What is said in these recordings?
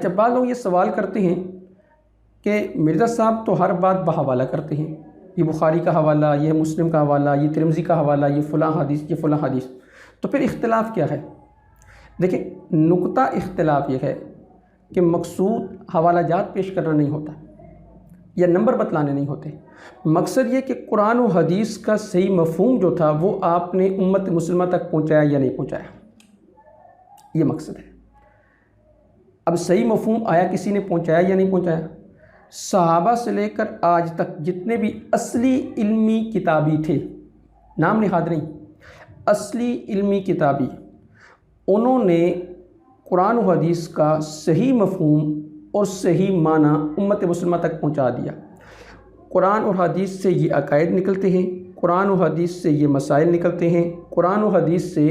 اچھا، بعض لوگ یہ سوال کرتے ہیں کہ مرزا صاحب تو ہر بات بحوالہ کرتے ہیں، یہ بخاری کا حوالہ، یہ مسلم کا حوالہ، یہ ترمذی کا حوالہ، یہ فلاں حدیث، یہ فلاں حدیث، تو پھر اختلاف کیا ہے؟ دیکھیں، نقطہ اختلاف یہ ہے کہ مقصود حوالہ جات پیش کرنا نہیں ہوتا یا نمبر بتلانے نہیں ہوتے، مقصد یہ کہ قرآن و حدیث کا صحیح مفہوم جو تھا وہ آپ نے امت مسلمہ تک پہنچایا یا نہیں پہنچایا، یہ مقصد ہے۔ اب صحیح مفہوم آیا کسی نے پہنچایا یا نہیں پہنچایا؟ صحابہ سے لے کر آج تک جتنے بھی اصلی علمی کتابی تھے، نام نہاد نہیں، اصلی علمی کتابی، انہوں نے قرآن و حدیث کا صحیح مفہوم اور صحیح معنی امت مسلمہ تک پہنچا دیا۔ قرآن اور حدیث سے یہ عقائد نکلتے ہیں، قرآن و حدیث سے یہ مسائل نکلتے ہیں، قرآن و حدیث سے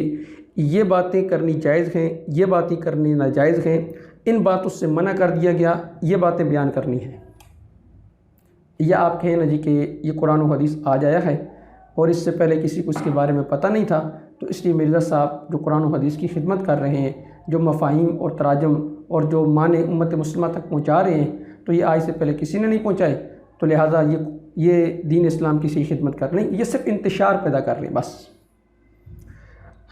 یہ باتیں کرنی جائز ہیں، یہ باتیں کرنی ناجائز ہیں، ان باتوں سے منع کر دیا گیا، یہ باتیں بیان کرنی ہیں۔ یا آپ کہیں نا جی کہ یہ قرآن و حدیث آج آیا ہے اور اس سے پہلے کسی کو اس کے بارے میں پتہ نہیں تھا، تو اس لیے مرزا صاحب جو قرآن و حدیث کی خدمت کر رہے ہیں، جو مفاہیم اور تراجم اور جو معنی امت مسلمہ تک پہنچا رہے ہیں، تو یہ آج سے پہلے کسی نے نہیں پہنچائے، تو لہٰذا یہ دین اسلام کی صحیح خدمت کر رہے ہیں، یہ صرف انتشار پیدا کر رہے ہیں بس۔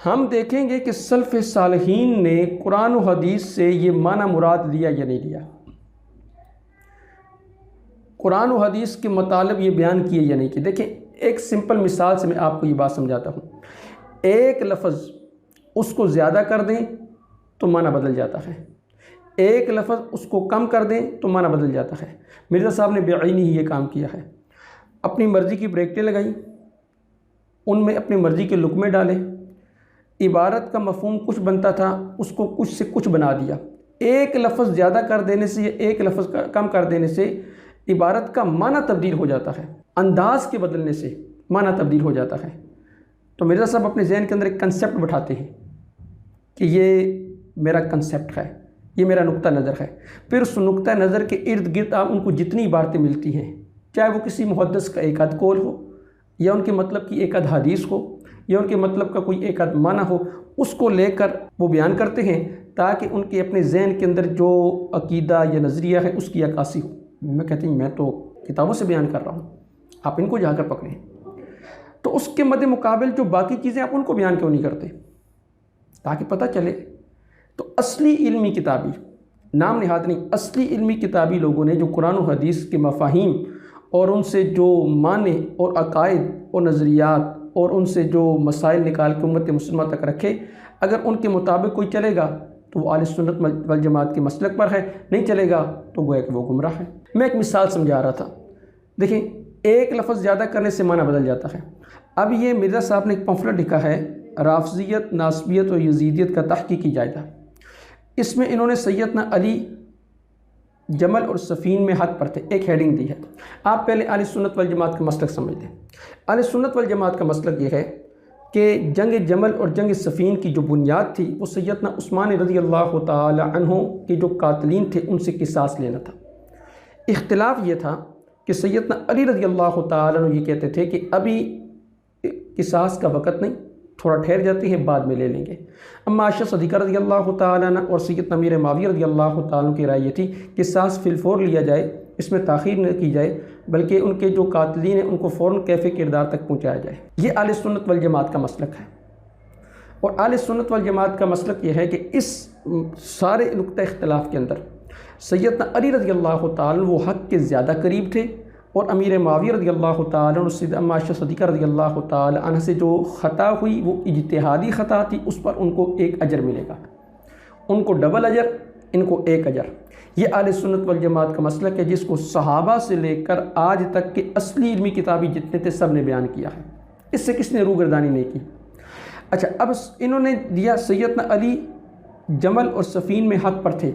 ہم دیکھیں گے کہ سلف صالحین نے قرآن و حدیث سے یہ معنی مراد لیا یا نہیں لیا، قرآن و حدیث کے مطالب یہ بیان کیے یا نہیں کیے۔ دیکھیں، ایک سمپل مثال سے میں آپ کو یہ بات سمجھاتا ہوں۔ ایک لفظ اس کو زیادہ کر دیں تو معنی بدل جاتا ہے، ایک لفظ اس کو کم کر دیں تو معنی بدل جاتا ہے۔ مرزا صاحب نے بعینی ہی یہ کام کیا ہے، اپنی مرضی کی بریکٹیں لگائیں، ان میں اپنی مرضی کے لقمے ڈالے، عبارت کا مفہوم کچھ بنتا تھا اس کو کچھ سے کچھ بنا دیا۔ ایک لفظ زیادہ کر دینے سے یا ایک لفظ کم کر دینے سے عبارت کا معنی تبدیل ہو جاتا ہے، انداز کے بدلنے سے معنی تبدیل ہو جاتا ہے۔ تو مرزا صاحب اپنے ذہن کے اندر ایک کنسیپٹ بٹھاتے ہیں کہ یہ میرا کنسیپٹ ہے، یہ میرا نقطہ نظر ہے، پھر اس نقطہ نظر کے ارد گرد آپ ان کو جتنی عبارتیں ملتی ہیں، چاہے وہ کسی محدث کا ایک آدھ قول ہو یا ان کے مطلب کی ایک آدھ حدیث ہو یا ان کے مطلب کا کوئی ایک آدھ معنی ہو، اس کو لے کر وہ بیان کرتے ہیں تاکہ ان کے اپنے ذہن کے اندر جو عقیدہ یا نظریہ ہے اس کی عکاسی ہو۔ میں کہتی ہوں میں تو کتابوں سے بیان کر رہا ہوں، آپ ان کو جا کر پکڑیں، تو اس کے مد مقابل جو باقی چیزیں آپ ان کو بیان کیوں نہیں کرتے تاکہ پتہ چلے۔ تو اصلی علمی کتابی، نام نہاد نہیں، اصلی علمی کتابی لوگوں نے جو قرآن و حدیث کے مفاہیم اور ان سے جو معنی اور عقائد اور نظریات اور ان سے جو مسائل نکال کے امت مسلمہ تک رکھے، اگر ان کے مطابق کوئی چلے گا تو وہ اہل سنت والجماعت کے مسلک پر ہے، نہیں چلے گا تو گویا کہ وہ گمراہ ہے۔ میں ایک مثال سمجھا رہا تھا، دیکھیں ایک لفظ زیادہ کرنے سے معنی بدل جاتا ہے۔ اب یہ مرزا صاحب نے ایک پمفلٹ لکھا ہے، رافضیت، ناصبیت اور یزیدیت کا تحقیقی جائزہ۔ اس میں انہوں نے سیدنا علی جمل اور سفین میں حق پر تھے، ایک ہیڈنگ دی ہے۔ آپ پہلے اہل سنت والجماعت کا مسلک سمجھ لیں۔ اہل سنت والجماعت کا مسلک یہ ہے کہ جنگ جمل اور جنگ سفین کی جو بنیاد تھی وہ سیدنا عثمان رضی اللہ تعالی عنہ کے جو قاتلین تھے ان سے قصاص لینا تھا۔ اختلاف یہ تھا کہ سیدنا علی رضی اللہ تعالی عنہ یہ کہتے تھے کہ ابھی قصاص کا وقت نہیں، تھوڑا ٹھہر جاتے ہیں، بعد میں لے لیں گے۔ اما عائشہ صدیقہ رضی اللہ تعالی عنہ اور سیدنا امیر معاویہ رضی اللہ تعالی عنہ کی رائے یہ تھی کہ قصاص فی الفور لیا جائے، اس میں تاخیر نہ کی جائے، بلکہ ان کے جو قاتلین ہیں ان کو فوراً کیف کردار تک پہنچایا جائے۔ یہ اہل سنت والجماعت کا مسلک ہے، اور اہل سنت والجماعت کا مسلک یہ ہے کہ اس سارے نقطہ اختلاف کے اندر سیدنا علی رضی اللہ تعالی عنہ وہ حق کے زیادہ قریب تھے، اور امیر معاویہ رضی اللہ تعالی عنہ اور سیدہ اما عائشہ صدیقہ رضی اللہ تعالی عنہ سے جو خطا ہوئی وہ اجتہادی خطا تھی، اس پر ان کو ایک اجر ملے گا، ان کو ڈبل اجر، ان کو ایک اجر۔ یہ اہل سنت والجماعت کا مسلک ہے جس کو صحابہ سے لے کر آج تک کے اصلی علمی کتابی جتنے تھے سب نے بیان کیا ہے، اس سے کس نے روگردانی نہیں کی۔ اچھا، اب انہوں نے دیا سیدنا علی جمل اور سفین میں حق پر تھے،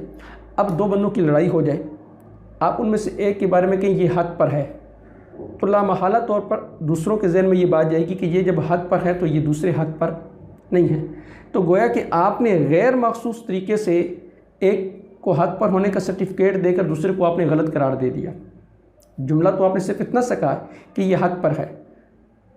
اب دو بندوں کی لڑائی ہو جائے، آپ ان میں سے ایک کے بارے میں کہیں یہ حق پر ہے، تو لامحالہ طور پر دوسروں کے ذہن میں یہ بات جائے گی کہ یہ جب حق پر ہے تو یہ دوسرے حق پر نہیں ہے، تو گویا کہ آپ نے غیر مخصوص طریقے سے ایک کو حق پر ہونے کا سرٹیفکیٹ دے کر دوسرے کو آپ نے غلط قرار دے دیا۔ جملہ تو آپ نے صرف اتنا سکا کہ یہ حق پر ہے،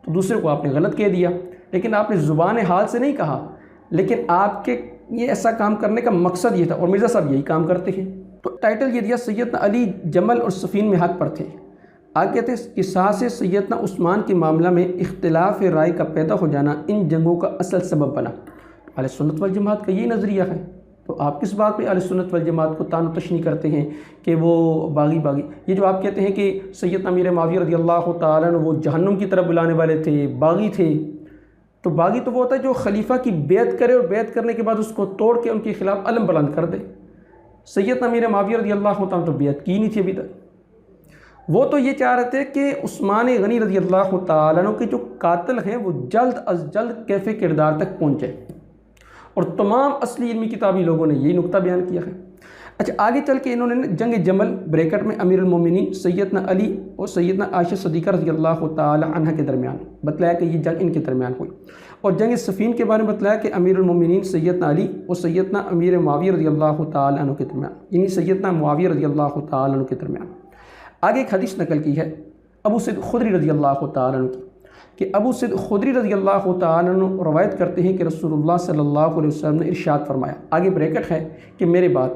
تو دوسرے کو آپ نے غلط کہہ دیا، لیکن آپ نے زبان حال سے نہیں کہا، لیکن آپ کے یہ ایسا کام کرنے کا مقصد یہ تھا، اور مرزا صاحب یہی کام کرتے ہیں۔ تو ٹائٹل یہ دیا سیدنا علی جمل اور صفین میں حق پر تھے۔ آگے کہتے ہیں قصاص سیدنا عثمان کے معاملہ میں اختلاف رائے کا پیدا ہو جانا ان جنگوں کا اصل سبب بنا۔ اہل سنت والجماعت کا یہی نظریہ ہے، تو آپ کس بات پہ اہل سنت والجماعت کو تان و تشنیع کرتے ہیں کہ وہ باغی یہ جو آپ کہتے ہیں کہ سیدنا امیر معاویہ رضی اللہ تعالیٰ عنہ وہ جہنم کی طرف بلانے والے تھے، باغی تھے، تو باغی تو وہ ہوتا ہے جو خلیفہ کی بیعت کرے اور بیعت کرنے کے بعد اس کو توڑ کے ان کے خلاف علم بلند کر دے۔ سیدنا امیر معاویہ رضی اللہ تعالیٰ تو بیعت کی نہیں تھی ابھی تک، وہ تو یہ چاہ رہے تھے کہ عثمان غنی رضی اللہ تعالیٰ عنہ کے جو قاتل ہیں وہ جلد از جلد کیف کردار تک پہنچے، اور تمام اصلی علمی کتابی لوگوں نے یہی نقطہ بیان کیا ہے۔ اچھا آگے چل کے انہوں نے جنگ جمل بریکٹ میں امیر المومنین سیدنا علی اور سیدنا عائشہ صدیقہ رضی اللہ تعالی عنہ کے درمیان بتلایا کہ یہ جنگ ان کے درمیان ہوئی، اور جنگ صفین کے بارے میں بتلایا کہ امیر المومنین سیدنا علی اور سیدنا امیر معاویہ رضی اللہ تعالی عنہ کے درمیان، یعنی سیدنا معاویہ رضی اللہ تعالی عنہ کے درمیان۔ آگے ایک حدیث نقل کی ہے ابو سعید خدری رضی اللہ تعالی عنہ کی، کہ ابو سعید خدری رضی اللہ تعالی عنہ روایت کرتے ہیں کہ رسول اللہ صلی اللہ علیہ وسلم نے ارشاد فرمایا، آگے بریکٹ ہے کہ میرے بعد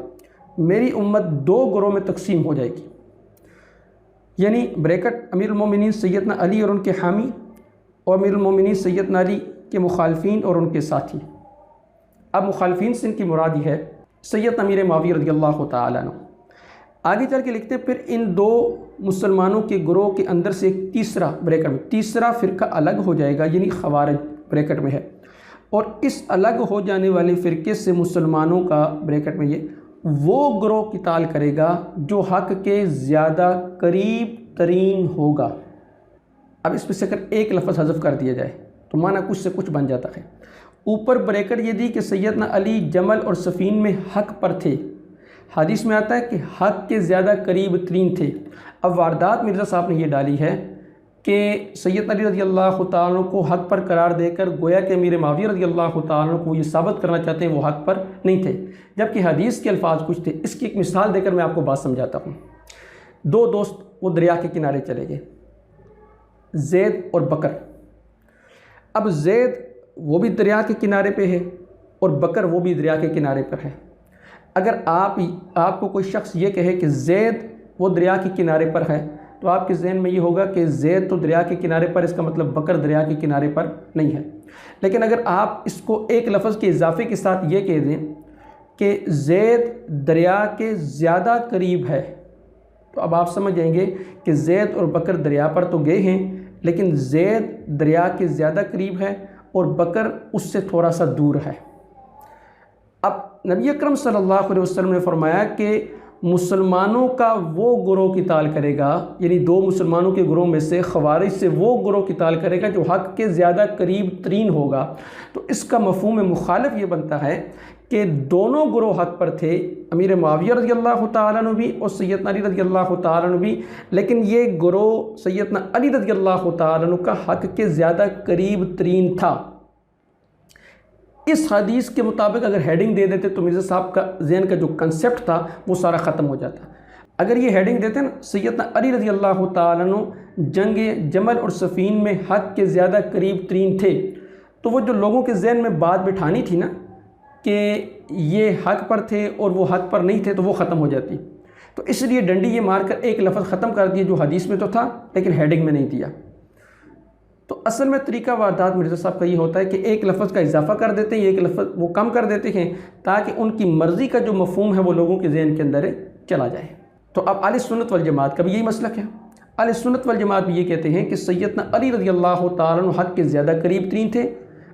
میری امت دو گروہ میں تقسیم ہو جائے گی، یعنی بریکٹ امیر المومنین سیدنا علی اور ان کے حامی، اور امیر المومنین سیدنا علی کے مخالفین اور ان کے ساتھی۔ اب مخالفین سے ان کی مراد یہ ہے سیدنا امیر معاویہ رضی اللہ تعالی عنہ۔ آگے چل کے لکھتے ہیں پھر ان دو مسلمانوں کے گروہ کے اندر سے ایک تیسرا بریکٹ میں تیسرا فرقہ الگ ہو جائے گا، یعنی خوارج بریکٹ میں ہے، اور اس الگ ہو جانے والے فرقے سے مسلمانوں کا بریکٹ میں یہ وہ گروہ قتال کرے گا جو حق کے زیادہ قریب ترین ہوگا۔ اب اس میں سے اگر ایک لفظ حذف کر دیا جائے تو معنی کچھ سے کچھ بن جاتا ہے۔ اوپر بریکٹ یہ دی کہ سیدنا علی جمل اور صفین میں حق پر تھے، حدیث میں آتا ہے کہ حق کے زیادہ قریب ترین تھے۔ اب واردات مرزا صاحب نے یہ ڈالی ہے کہ سید علی رضی اللہ تعالیٰ عنہ کو حق پر قرار دے کر گویا کہ امیر معاویہ رضی اللہ تعالیٰ عنہ کو یہ ثابت کرنا چاہتے ہیں وہ حق پر نہیں تھے، جبکہ حدیث کے الفاظ کچھ تھے۔ اس کی ایک مثال دے کر میں آپ کو بات سمجھاتا ہوں۔ دو دوست وہ دریا کے کنارے چلے گئے، زید اور بکر۔ اب زید وہ بھی دریا کے کنارے پہ ہے اور بکر وہ بھی دریا کے کنارے پر ہے۔ اگر آپ کو کوئی شخص یہ کہے کہ زید وہ دریا کے کنارے پر ہے تو آپ کے ذہن میں یہ ہوگا کہ زید تو دریا کے کنارے پر، اس کا مطلب بکر دریا کے کنارے پر نہیں ہے۔ لیکن اگر آپ اس کو ایک لفظ کے اضافے کے ساتھ یہ کہہ دیں کہ زید دریا کے زیادہ قریب ہے، تو اب آپ سمجھ جائیں گے کہ زید اور بکر دریا پر تو گئے ہیں، لیکن زید دریا کے زیادہ قریب ہے اور بکر اس سے تھوڑا سا دور ہے۔ اب نبی اکرم صلی اللہ علیہ وسلم نے فرمایا کہ مسلمانوں کا وہ گروہ قتال کرے گا، یعنی دو مسلمانوں کے گروہ میں سے خوارج سے وہ گروہ قتال کرے گا جو حق کے زیادہ قریب ترین ہوگا۔ تو اس کا مفہوم مخالف یہ بنتا ہے کہ دونوں گروہ حق پر تھے، امیر معاویہ رضی اللہ تعالیٰ عنہ بھی اور سیدنا علی رضی اللہ تعالیٰ عنہ بھی، لیکن یہ گروہ سیدنا علی رضی اللہ تعالیٰ عنہ کا حق کے زیادہ قریب ترین تھا۔ اس حدیث کے مطابق اگر ہیڈنگ دے دیتے تو مرزا صاحب کا ذہن کا جو کنسیپٹ تھا وہ سارا ختم ہو جاتا۔ اگر یہ ہیڈنگ دیتے نا سیدنا علی رضی اللہ تعالیٰ عنہ جنگ جمل اور صفین میں حق کے زیادہ قریب ترین تھے، تو وہ جو لوگوں کے ذہن میں بات بٹھانی تھی نا کہ یہ حق پر تھے اور وہ حق پر نہیں تھے، تو وہ ختم ہو جاتی۔ تو اس لیے ڈنڈی یہ مار کر ایک لفظ ختم کر دیا جو حدیث میں تو تھا لیکن ہیڈنگ میں نہیں دیا۔ تو اصل میں طریقہ واردات مرزا صاحب کا یہ ہوتا ہے کہ ایک لفظ کا اضافہ کر دیتے ہیں، ایک لفظ وہ کم کر دیتے ہیں تاکہ ان کی مرضی کا جو مفہوم ہے وہ لوگوں کے ذہن کے اندر چلا جائے۔ تو اب اہل سنت والجماعت کا بھی یہی مسلک ہے۔ اہل سنت والجماعت بھی یہ کہتے ہیں کہ سیدنا علی رضی اللہ تعالیٰ عنہ حق کے زیادہ قریب ترین تھے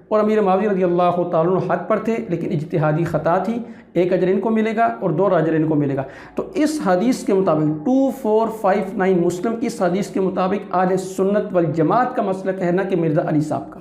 اور امیر معاویہ رضی اللہ تعالیٰ عنہ حق پر تھے، لیکن اجتہادی خطا تھی، ایک اجر ان کو ملے گا اور 2 اجر ان کو ملے گا۔ تو اس حدیث کے مطابق 2459 مسلم کی اس حدیث کے مطابق اہل سنت والجماعت کا مسلک ہے، نہ کہ مرزا علی صاحب کا۔